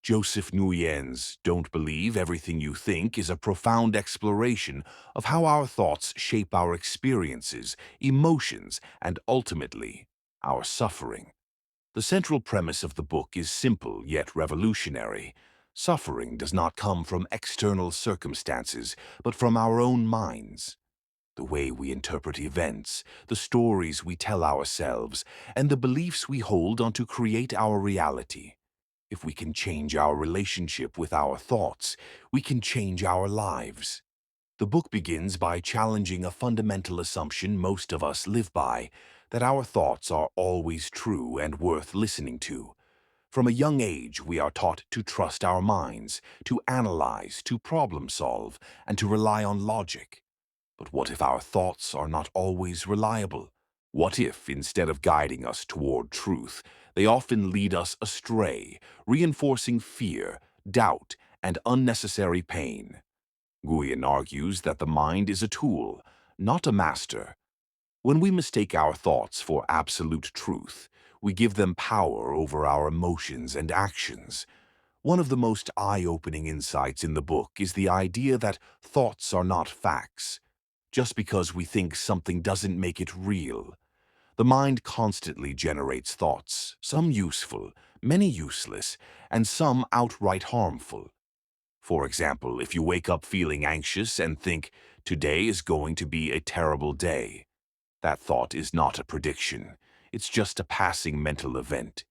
Joseph Nguyen's Don't Believe Everything You Think is a profound exploration of how our thoughts shape our experiences, emotions, and ultimately, our suffering. The central premise of the book is simple yet revolutionary. Suffering does not come from external circumstances, but from our own minds. The way we interpret events, the stories we tell ourselves, and the beliefs we hold on to create our reality. If we can change our relationship with our thoughts, we can change our lives. The book begins by challenging a fundamental assumption most of us live by, that our thoughts are always true and worth listening to. From a young age, we are taught to trust our minds, to analyze, to problem solve, and to rely on logic. But what if our thoughts are not always reliable? What if, instead of guiding us toward truth, they often lead us astray, reinforcing fear, doubt, and unnecessary pain? Nguyen argues that the mind is a tool, not a master. When we mistake our thoughts for absolute truth, we give them power over our emotions and actions. One of the most eye-opening insights in the book is the idea that thoughts are not facts. Just because we think something doesn't make it real. The mind constantly generates thoughts, some useful, many useless, and some outright harmful. For example, if you wake up feeling anxious and think, "Today is going to be a terrible day," that thought is not a prediction. It's just a passing mental event.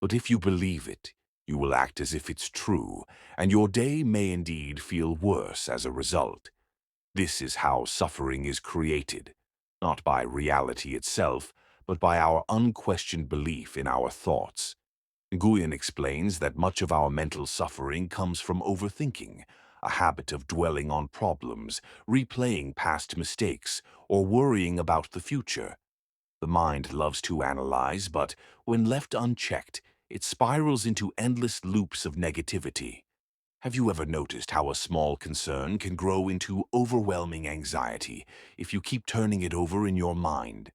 But if you believe it, you will act as if it's true, and your day may indeed feel worse as a result. This is how suffering is created, not by reality itself, but by our unquestioned belief in our thoughts. Nguyen explains that much of our mental suffering comes from overthinking, a habit of dwelling on problems, replaying past mistakes, or worrying about the future. The mind loves to analyze, but when left unchecked, it spirals into endless loops of negativity. Have you ever noticed how a small concern can grow into overwhelming anxiety if you keep turning it over in your mind?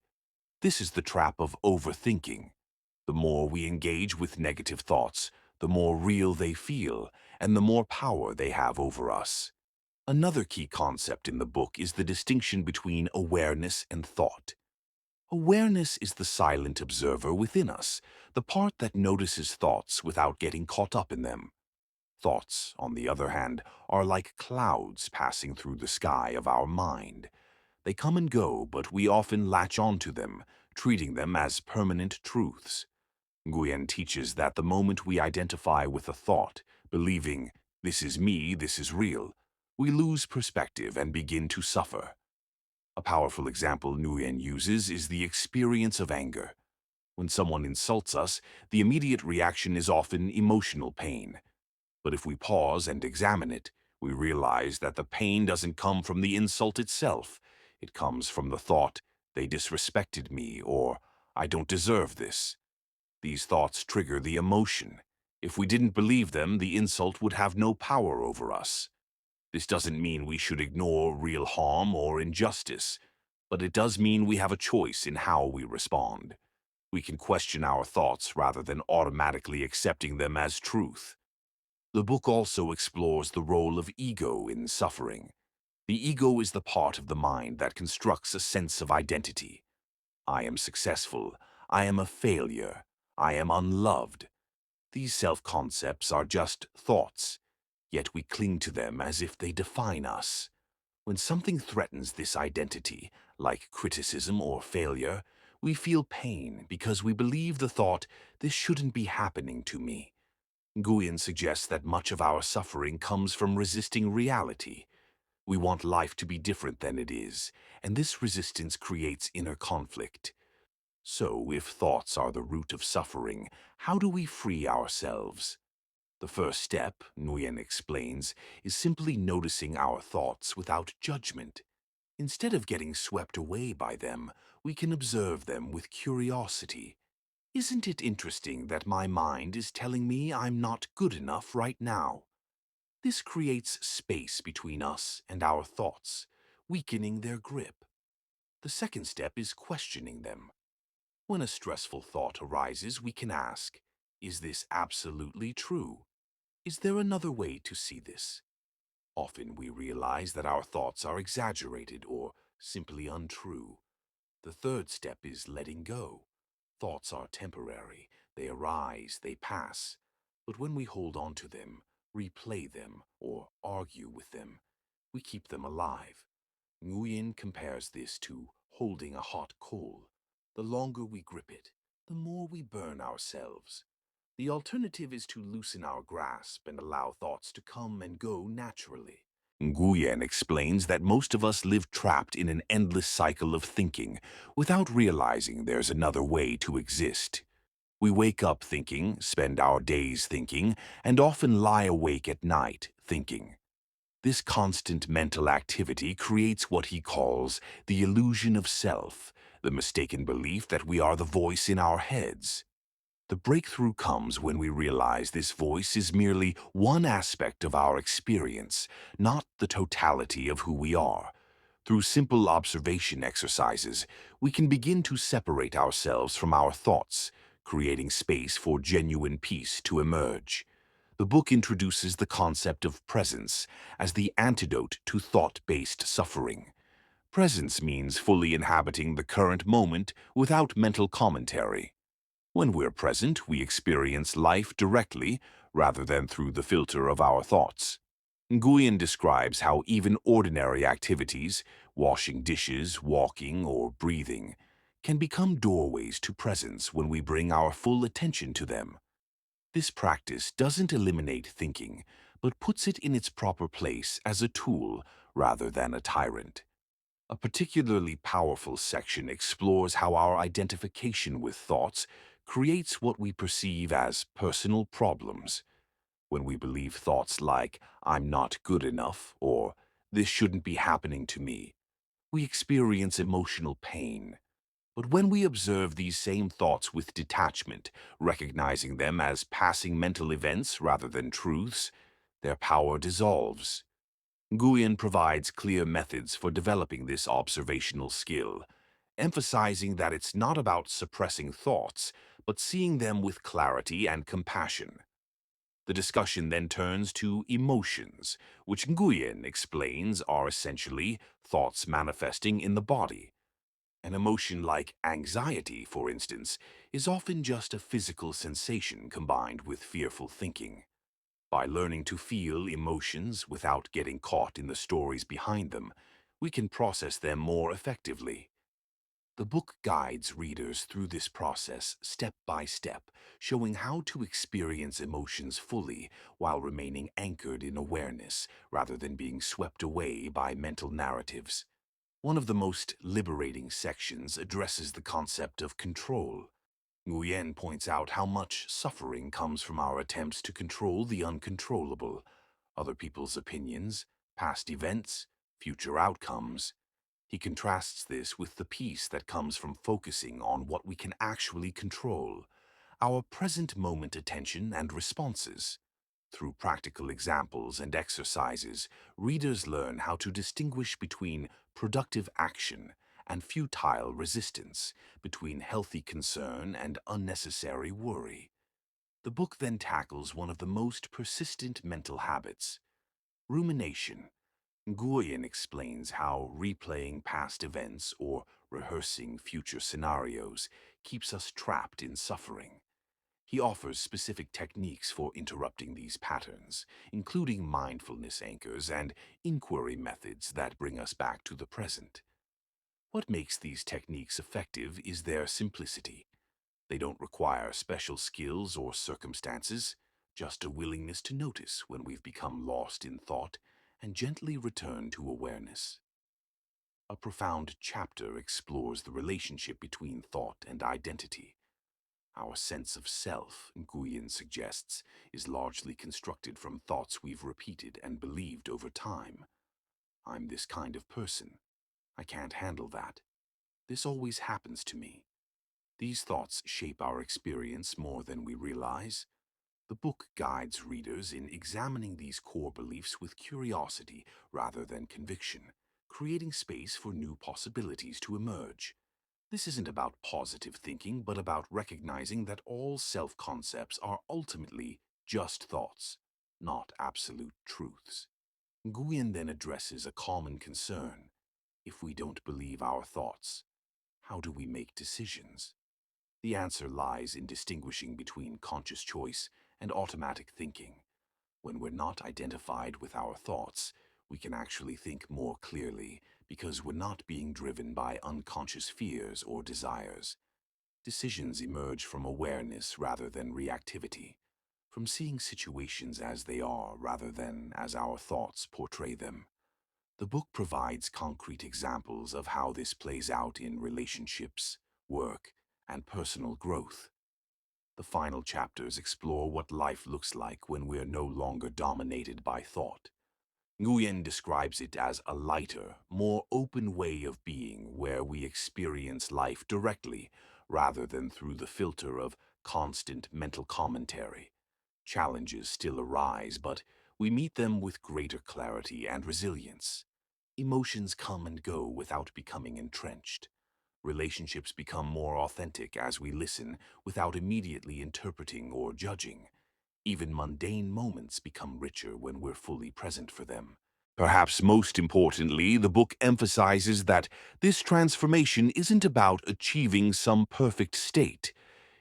This is the trap of overthinking. The more we engage with negative thoughts, the more real they feel and the more power they have over us. Another key concept in the book is the distinction between awareness and thought. Awareness is the silent observer within us, the part that notices thoughts without getting caught up in them. Thoughts, on the other hand, are like clouds passing through the sky of our mind. They come and go, but we often latch onto them, treating them as permanent truths. Nguyen teaches that the moment we identify with a thought, believing, "This is me, this is real," we lose perspective and begin to suffer. A powerful example Nguyen uses is the experience of anger. When someone insults us, the immediate reaction is often emotional pain. But if we pause and examine it, we realize that the pain doesn't come from the insult itself. It comes from the thought, "They disrespected me," or "I don't deserve this." These thoughts trigger the emotion. If we didn't believe them, the insult would have no power over us. This doesn't mean we should ignore real harm or injustice, but it does mean we have a choice in how we respond. We can question our thoughts rather than automatically accepting them as truth. The book also explores the role of ego in suffering. The ego is the part of the mind that constructs a sense of identity. I am successful. I am a failure. I am unloved. These self-concepts are just thoughts, yet we cling to them as if they define us. When something threatens this identity, like criticism or failure, we feel pain because we believe the thought, "This shouldn't be happening to me." Nguyen suggests that much of our suffering comes from resisting reality. We want life to be different than it is, and this resistance creates inner conflict. So, if thoughts are the root of suffering, how do we free ourselves? The first step, Nguyen explains, is simply noticing our thoughts without judgment. Instead of getting swept away by them, we can observe them with curiosity. Isn't it interesting that my mind is telling me I'm not good enough right now? This creates space between us and our thoughts, weakening their grip. The second step is questioning them. When a stressful thought arises, we can ask, "Is this absolutely true?" Is there another way to see this? Often we realize that our thoughts are exaggerated or simply untrue. The third step is letting go. Thoughts are temporary. They arise, they pass. But when we hold on to them, replay them, or argue with them, we keep them alive. Nguyen compares this to holding a hot coal. The longer we grip it, the more we burn ourselves. The alternative is to loosen our grasp and allow thoughts to come and go naturally. Nguyen explains that most of us live trapped in an endless cycle of thinking without realizing there's another way to exist. We wake up thinking, spend our days thinking, and often lie awake at night thinking. This constant mental activity creates what he calls the illusion of self, the mistaken belief that we are the voice in our heads. The breakthrough comes when we realize this voice is merely one aspect of our experience, not the totality of who we are. Through simple observation exercises, we can begin to separate ourselves from our thoughts, creating space for genuine peace to emerge. The book introduces the concept of presence as the antidote to thought-based suffering. Presence means fully inhabiting the current moment without mental commentary. When we're present, we experience life directly rather than through the filter of our thoughts. Nguyen describes how even ordinary activities, washing dishes, walking, or breathing, can become doorways to presence when we bring our full attention to them. This practice doesn't eliminate thinking, but puts it in its proper place as a tool rather than a tyrant. A particularly powerful section explores how our identification with thoughts creates what we perceive as personal problems. When we believe thoughts like, "I'm not good enough," or "this shouldn't be happening to me," we experience emotional pain. But when we observe these same thoughts with detachment, recognizing them as passing mental events rather than truths, their power dissolves. Nguyen provides clear methods for developing this observational skill, emphasizing that it's not about suppressing thoughts, but seeing them with clarity and compassion. The discussion then turns to emotions, which Nguyen explains are essentially thoughts manifesting in the body. An emotion like anxiety, for instance, is often just a physical sensation combined with fearful thinking. By learning to feel emotions without getting caught in the stories behind them, we can process them more effectively. The book guides readers through this process step by step, showing how to experience emotions fully while remaining anchored in awareness rather than being swept away by mental narratives. One of the most liberating sections addresses the concept of control. Nguyen points out how much suffering comes from our attempts to control the uncontrollable, other people's opinions, past events, future outcomes. He contrasts this with the peace that comes from focusing on what we can actually control, our present moment attention and responses. Through practical examples and exercises, readers learn how to distinguish between productive action and futile resistance, between healthy concern and unnecessary worry. The book then tackles one of the most persistent mental habits, rumination. Nguyen explains how replaying past events or rehearsing future scenarios keeps us trapped in suffering. He offers specific techniques for interrupting these patterns, including mindfulness anchors and inquiry methods that bring us back to the present. What makes these techniques effective is their simplicity. They don't require special skills or circumstances, just a willingness to notice when we've become lost in thought and gently return to awareness. A profound chapter explores the relationship between thought and identity. Our sense of self, Nguyen suggests, is largely constructed from thoughts we've repeated and believed over time. "I'm this kind of person. I can't handle that. This always happens to me." These thoughts shape our experience more than we realize. The book guides readers in examining these core beliefs with curiosity rather than conviction, creating space for new possibilities to emerge. This isn't about positive thinking, but about recognizing that all self-concepts are ultimately just thoughts, not absolute truths. Nguyen then addresses a common concern. If we don't believe our thoughts, how do we make decisions? The answer lies in distinguishing between conscious choice and automatic thinking. When we're not identified with our thoughts, we can actually think more clearly because we're not being driven by unconscious fears or desires. Decisions emerge from awareness rather than reactivity, from seeing situations as they are rather than as our thoughts portray them. The book provides concrete examples of how this plays out in relationships, work, and personal growth. The final chapters explore what life looks like when we're no longer dominated by thought. Nguyen describes it as a lighter, more open way of being where we experience life directly rather than through the filter of constant mental commentary. Challenges still arise, but we meet them with greater clarity and resilience. Emotions come and go without becoming entrenched. Relationships become more authentic as we listen without immediately interpreting or judging. Even mundane moments become richer when we're fully present for them. Perhaps most importantly, the book emphasizes that this transformation isn't about achieving some perfect state.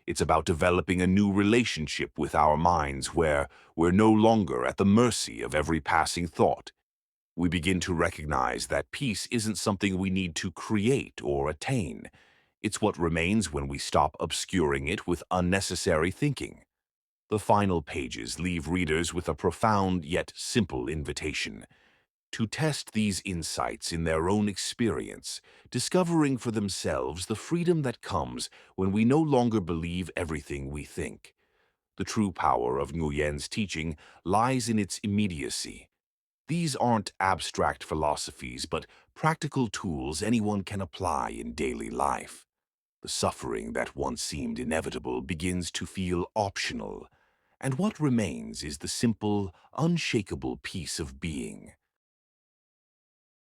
It's about developing a new relationship with our minds where we're no longer at the mercy of every passing thought. We begin to recognize that peace isn't something we need to create or attain. It's what remains when we stop obscuring it with unnecessary thinking. The final pages leave readers with a profound yet simple invitation to test these insights in their own experience, discovering for themselves the freedom that comes when we no longer believe everything we think. The true power of Nguyen's teaching lies in its immediacy. These aren't abstract philosophies, but practical tools anyone can apply in daily life. The suffering that once seemed inevitable begins to feel optional, and what remains is the simple, unshakable peace of being.